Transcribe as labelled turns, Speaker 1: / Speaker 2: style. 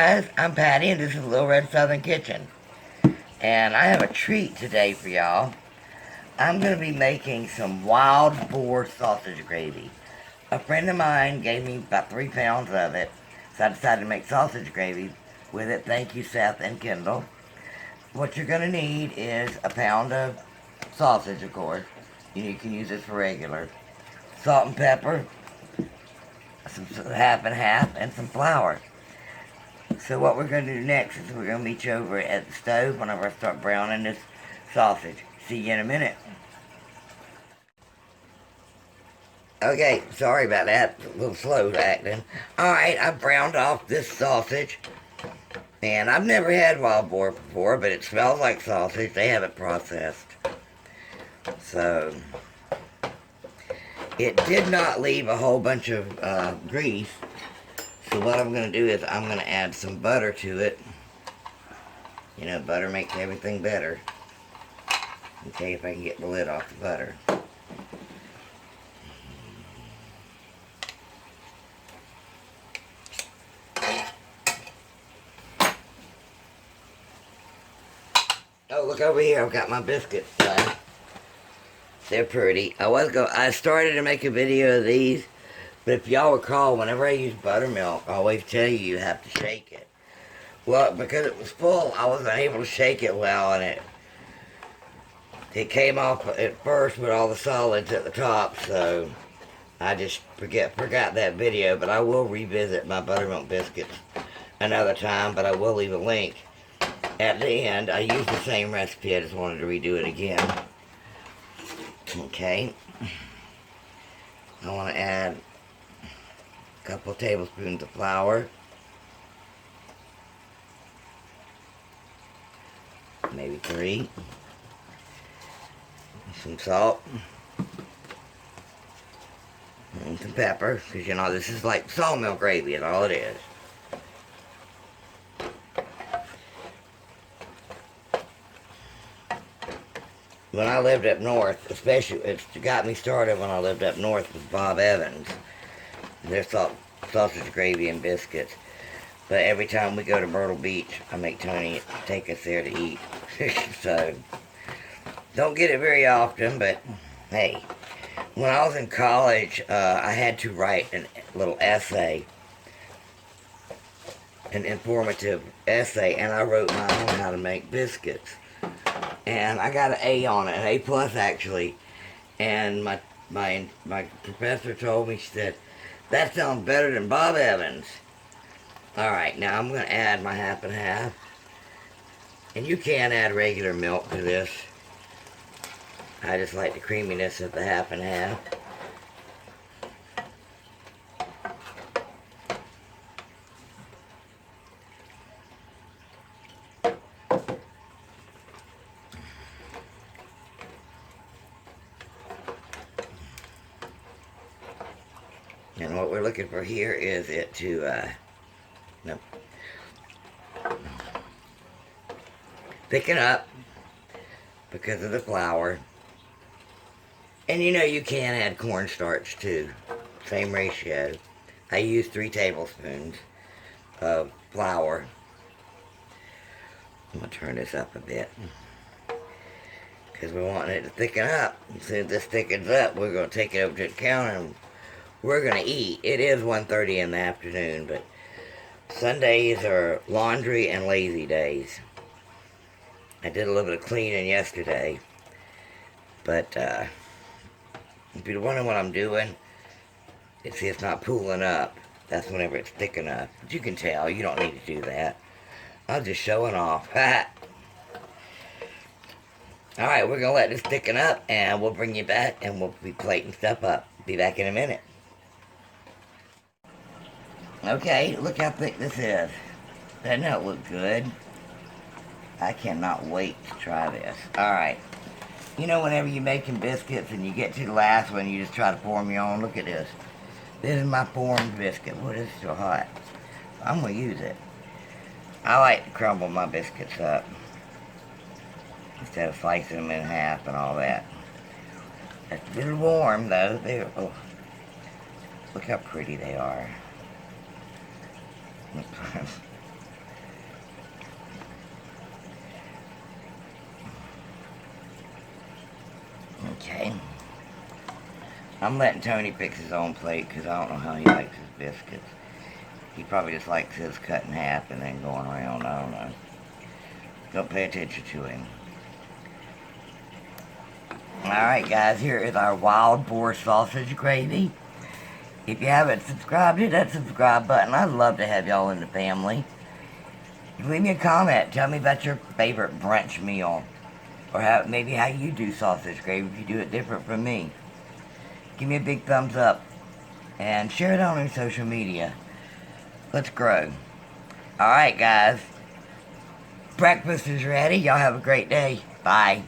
Speaker 1: guys, I'm Patty and this is Little Red Southern Kitchen. And I have a treat today for y'all. I'm going to be making some Wild Boar sausage gravy. A friend of mine gave me about 3 pounds of it, so I decided to make sausage gravy with it. Thank you, Seth and Kendall. What you're going to need is a pound of sausage, of course. You can use this for regular. Salt and pepper, some half and half, and some flour. So what we're going to do next is we're going to meet you over at the stove whenever I start browning this sausage. See you in a minute. Okay, sorry about that. A little slow acting. Alright, I browned off this sausage. And I've never had Wild Boar before, but it smells like sausage. They have it processed. So, it did not leave a whole bunch of grease. So what I'm going to do is I'm going to add some butter to it. You know, butter makes everything better. Okay, if I can get the lid off the butter. Oh, look over here. I've got my biscuits done. They're pretty. I started to make a video of these. But if y'all recall, whenever I use buttermilk, I always tell you you have to shake it. Well, because it was full, I wasn't able to shake it well, and it came off at first with all the solids at the top, so I just forgot that video. But I will revisit my buttermilk biscuits another time, but I will leave a link at the end. I used the same recipe, I just wanted to redo it again. Okay. I want to add a couple tablespoons of flour, maybe 3, some salt, and some pepper, because you know this is like sawmill gravy, is all it is. When I lived up north, especially, it got me started when I lived up north with Bob Evans. There's sausage gravy and biscuits. But every time we go to Myrtle Beach, I make Tony take us there to eat. So, don't get it very often, but hey. When I was in college, I had to write a little essay, an informative essay, and I wrote my own how to make biscuits. And I got an A on it, an A plus actually. And my professor told me, she said, that sounds better than Bob Evans. Alright, now I'm going to add my half and half. And you can add regular milk to this. I just like the creaminess of the half and half. And what we're looking for here is it to thicken up because of the flour. And you know you can add cornstarch too. Same ratio. I use 3 tablespoons of flour. I'm going to turn this up a bit, because we want it to thicken up. As soon as this thickens up, we're going to take it over to the counter and we're going to eat. It is 1:30 in the afternoon, but Sundays are laundry and lazy days. I did a little bit of cleaning yesterday, but if you're wondering what I'm doing, see it's not pooling up. That's whenever it's thick enough. But you can tell, you don't need to do that. I'm just showing off. Alright, we're going to let this thicken up, and we'll bring you back, and we'll be plating stuff up. Be back in a minute. Okay, look how thick this is. Doesn't that look good? I cannot wait to try this. Alright. You know whenever you're making biscuits and you get to the last one, you just try to form your own? Look at this. This is my formed biscuit. Boy, this is so hot. I'm going to use it. I like to crumble my biscuits up instead of slicing them in half and all that. It's a little warm though. Oh, look how pretty they are. Okay. I'm letting Tony fix his own plate because I don't know how he likes his biscuits. He probably just likes his cut in half and then going around. I don't know. Don't pay attention to him. Alright guys, here is our Wild Boar sausage gravy. If you haven't subscribed, hit that subscribe button. I'd love to have y'all in the family. Leave me a comment. Tell me about your favorite brunch meal. Or maybe how you do sausage gravy if you do it different from me. Give me a big thumbs up. And share it on your social media. Let's grow. Alright guys. Breakfast is ready. Y'all have a great day. Bye.